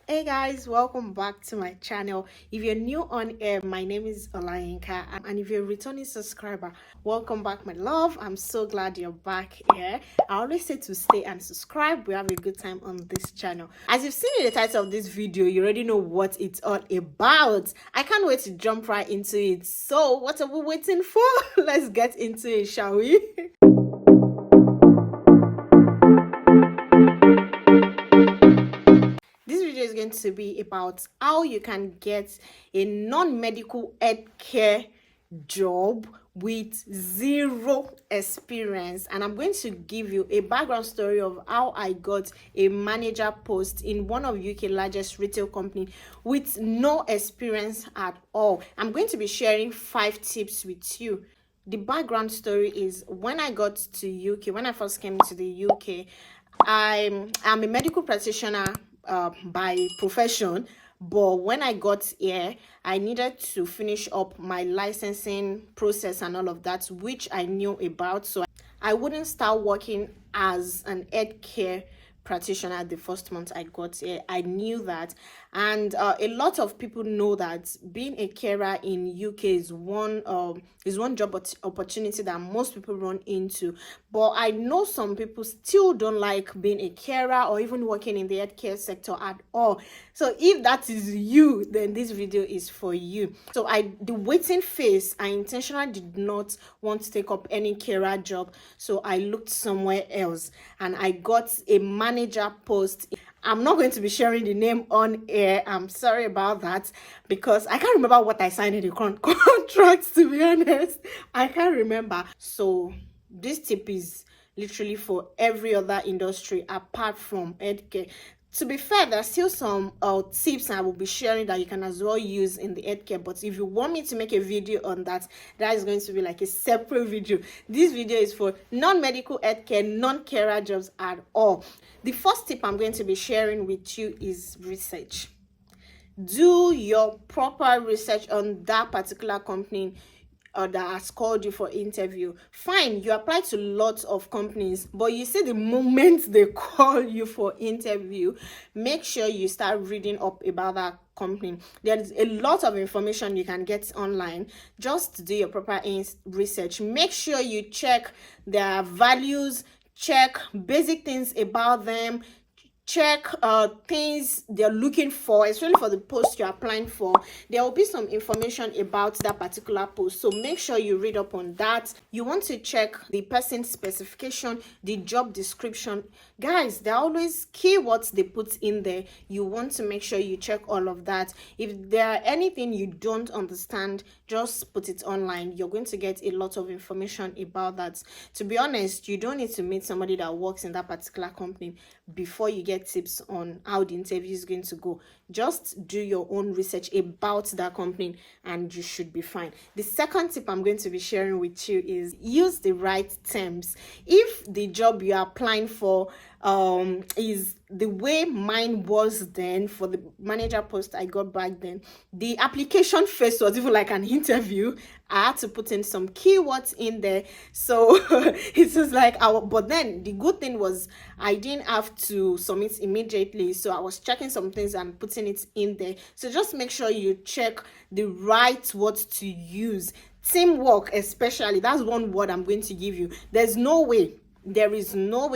Hey guys, welcome back to my channel. If you're new on air, my name is iamLayinka, and if you're a returning subscriber, welcome back, my love. I'm so glad you're back here. I always say to stay and subscribe. We have a good time on this channel. As you've seen in the title of this video, you already know what it's all about. I can't wait to jump right into it. So what are we waiting for? Let's get into it, shall we? This video is going to be about how you can get a non-medical healthcare job with zero experience, and I'm going to give you a background story of how I got a manager post in one of UK's largest retail company with no experience at all. I'm going to be sharing 5 tips with you. The background story is when I got to UK, when I first came to the UK, I'm a medical practitioner by profession, but when I got here, I needed to finish up my licensing process and all of that, which I knew about. So I wouldn't start working as an healthcare practitioner the first month I got here. I knew that, and a lot of people know that being a carer in UK is one job opportunity that most people run into. But I know some people still don't like being a carer or even working in the healthcare sector at all. So if that is you, then this video is for you. So the waiting phase, I intentionally did not want to take up any carer job, so I looked somewhere else and I got a manager post. I'm not going to be sharing the name on air. I'm sorry about that, because I can't remember what I signed in the contract, to be honest. I can't remember. So this tip is literally for every other industry apart from healthcare. To be fair, there's still some tips I will be sharing that you can as well use in the healthcare, but if you want me to make a video on that, that is going to be like a separate video. This video is for non-medical healthcare, non-carer jobs at all. The first tip I'm going to be sharing with you is research. Do your proper research on that particular company that has called you for interview. Fine, you apply to lots of companies, but you see the moment they call you for interview, make sure you start reading up about that company. There's a lot of information you can get online. Just do your proper research. Make sure you check their values, check basic things about them, check things they're looking for, especially for the post you're applying for. There will be some information about that particular post, so make sure you read up on that. You want to check the person's specification, the job description. Guys, there are always keywords they put in there. You want to make sure you check all of that. If there are anything you don't understand, just put it online. You're going to get a lot of information about that. To be honest, you don't need to meet somebody that works in that particular company before you get tips on how the interview is going to go. Just do your own research about that company and you should be fine. The second tip I'm going to be sharing with you is use the right terms. If the job you are applying for is the way mine was then, for the manager post I got back then, the application phase was even like an interview. I had to put in some keywords in there, so it was like but then the good thing was I didn't have to submit immediately, so I was checking some things and putting it in there. So just make sure you check the right words to use. Teamwork, especially, that's one word I'm going to give you. There is no way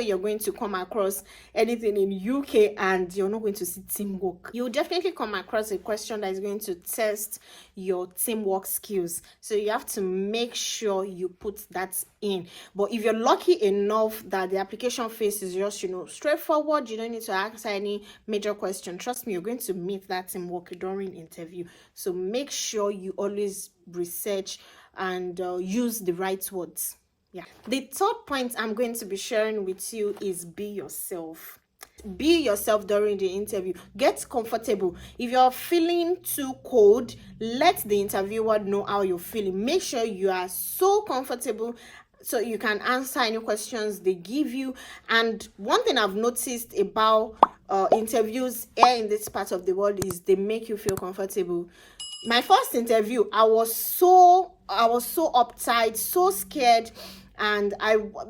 you're going to come across anything in UK and you're not going to see teamwork. You'll definitely come across a question that is going to test your teamwork skills. So you have to make sure you put that in. But if you're lucky enough that the application phase is just, straightforward, you don't need to answer any major question, trust me, you're going to meet that teamwork during interview. So make sure you always research and use the right words. Yeah. The third point I'm going to be sharing with you is be yourself. Be yourself during the interview. Get comfortable. If you're feeling too cold, let the interviewer know how you're feeling. Make sure you are so comfortable so you can answer any questions they give you. And one thing I've noticed about interviews here in this part of the world is they make you feel comfortable. My first interview, I was so uptight, so scared. and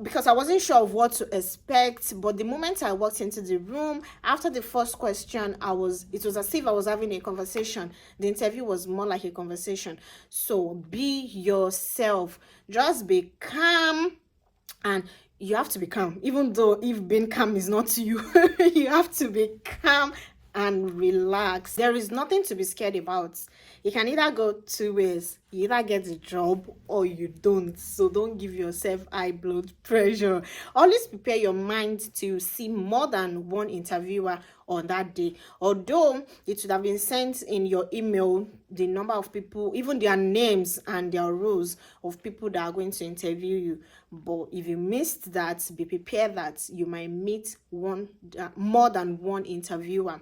because I wasn't sure of what to expect. But the moment I walked into the room, after the first question, it was as if I was having a conversation. The interview was more like a conversation. So be yourself, just be calm, and you have to be calm, even though if being calm is not you. You have to be calm and relax. There is nothing to be scared about. You can either go two ways. You either get the job or you don't. So don't give yourself high blood pressure. Always prepare your mind to see more than one interviewer on that day. Although it should have been sent in your email, the number of people, even their names and their roles of people that are going to interview you. But if you missed that, be prepared that you might meet more than one interviewer.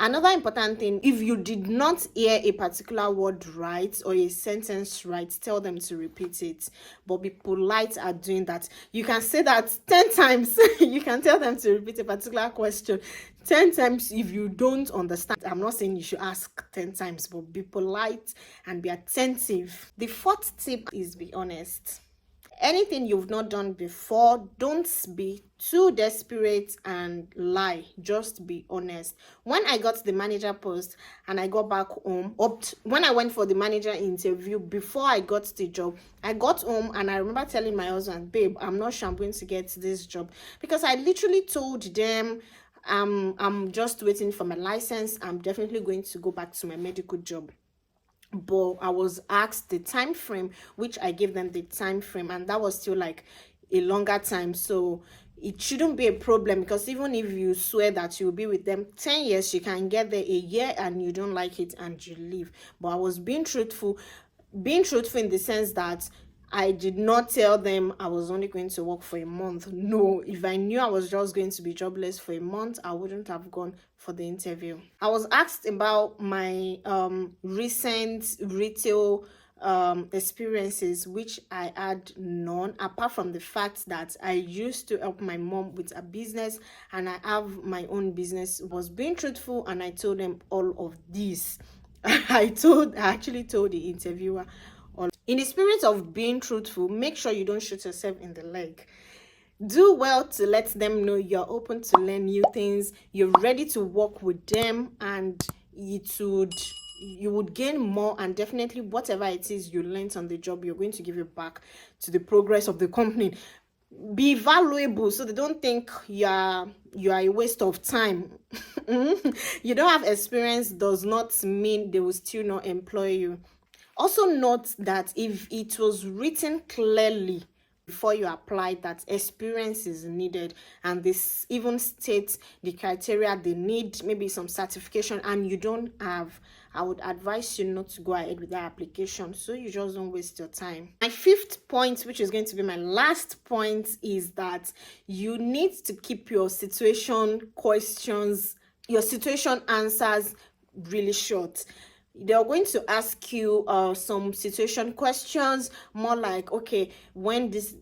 Another important thing, if you did not hear a particular word right or a sentence right, tell them to repeat it. But be polite at doing that. You can say that 10 times. You can tell them to repeat a particular question 10 times if you don't understand. I'm not saying you should ask 10 times, but be polite and be attentive. The fourth tip is be honest. Anything you've not done before, don't be too desperate and lie. Just be honest. When I got the manager post and I got back home, when I went for the manager interview, before I got the job, I got home and I remember telling my husband, babe, I'm not sure I'm going to get this job, because I literally told them I'm just waiting for my license. I'm definitely going to go back to my medical job. But I was asked the time frame, which I gave them the time frame, and that was still like a longer time. So it shouldn't be a problem, because even if you swear that you'll be with them 10 years, you can get there a year and you don't like it and you leave. But I was being truthful in the sense that I did not tell them I was only going to work for a month. No, if I knew I was just going to be jobless for a month, I wouldn't have gone for the interview. I was asked about my recent retail experiences, which I had none, apart from the fact that I used to help my mom with a business and I have my own business. I was being truthful and I told them all of this. I actually told the interviewer. In the spirit of being truthful, make sure you don't shoot yourself in the leg. Do well to let them know you're open to learn new things, you're ready to work with them, and you would gain more, and definitely whatever it is you learned on the job, you're going to give it back to the progress of the company. Be valuable, so they don't think you are a waste of time. You don't have experience does not mean they will still not employ you. Also note that if it was written clearly before you apply that experience is needed, and this even states the criteria they need, maybe some certification, and you don't have, I would advise you not to go ahead with that application, so you just don't waste your time. My fifth point, which is going to be my last point, is that you need to keep your situation answers really short. They're going to ask you some situation questions, more like, okay, when this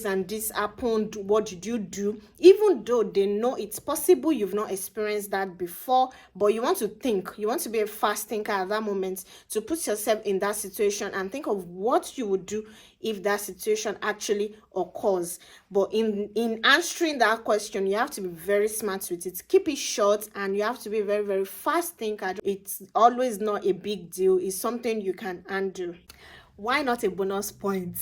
and this happened, what did you do? Even though they know it's possible you've not experienced that before, but you want to be a fast thinker at that moment, to put yourself in that situation and think of what you would do if that situation actually occurs. But in answering that question, you have to be very smart with it. Keep it short, and you have to be very, very fast thinker. It's always not a big deal. It's something you can handle. Why not a bonus point?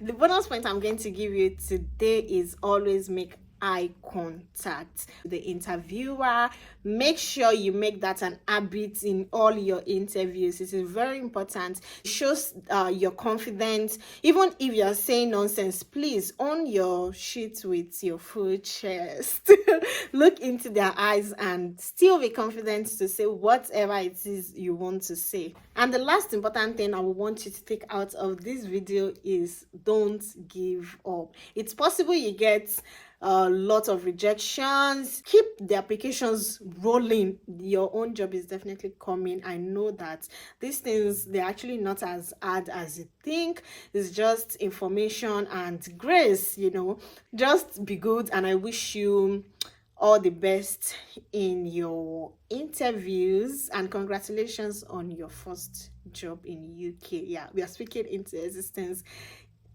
The bonus point I'm going to give you today is always make eye contact with the interviewer. Make sure you make that an habit in all your interviews. It is very important. It shows your confidence. Even if you're saying nonsense, please own your shit with your full chest. Look into their eyes and still be confident to say whatever it is you want to say. And the last important thing I want you to take out of this video is don't give up. It's possible you get a lot of rejections. Keep the applications rolling. Your own job is definitely coming. I know that these things, they're actually not as hard as you think. It's just information and grace, just be good, and I wish you all the best in your interviews, and congratulations on your first job in UK. Yeah, we are speaking into existence.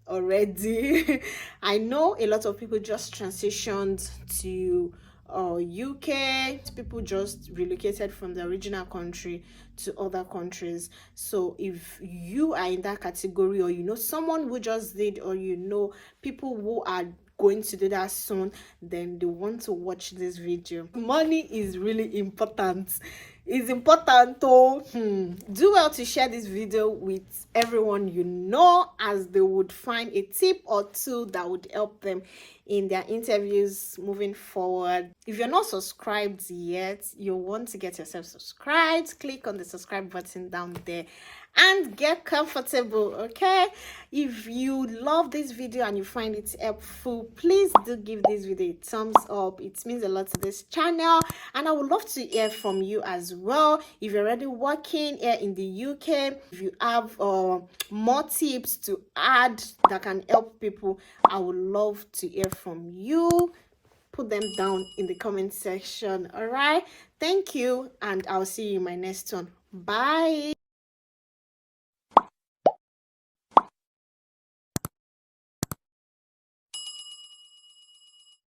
already. I know a lot of people just transitioned to UK. People just relocated from the original country to other countries. So if you are in that category, or you know someone who just did, or you know people who are going to do that soon, then they want to watch this video. Money is really important. It's important to do well to share this video with everyone you know, as they would find a tip or two that would help them in their interviews moving forward. If you're not subscribed yet, you want to get yourself subscribed, click on the subscribe button down there and get comfortable. Okay, if you love this video and you find it helpful, please do give this video a thumbs up. It means a lot to this channel, and I would love to hear from you as well. If you're already working here in the UK, if you have more tips to add that can help people, I would love to hear from you. Put them down in the comment section. All right, thank you, and I'll see you in my next one. Bye.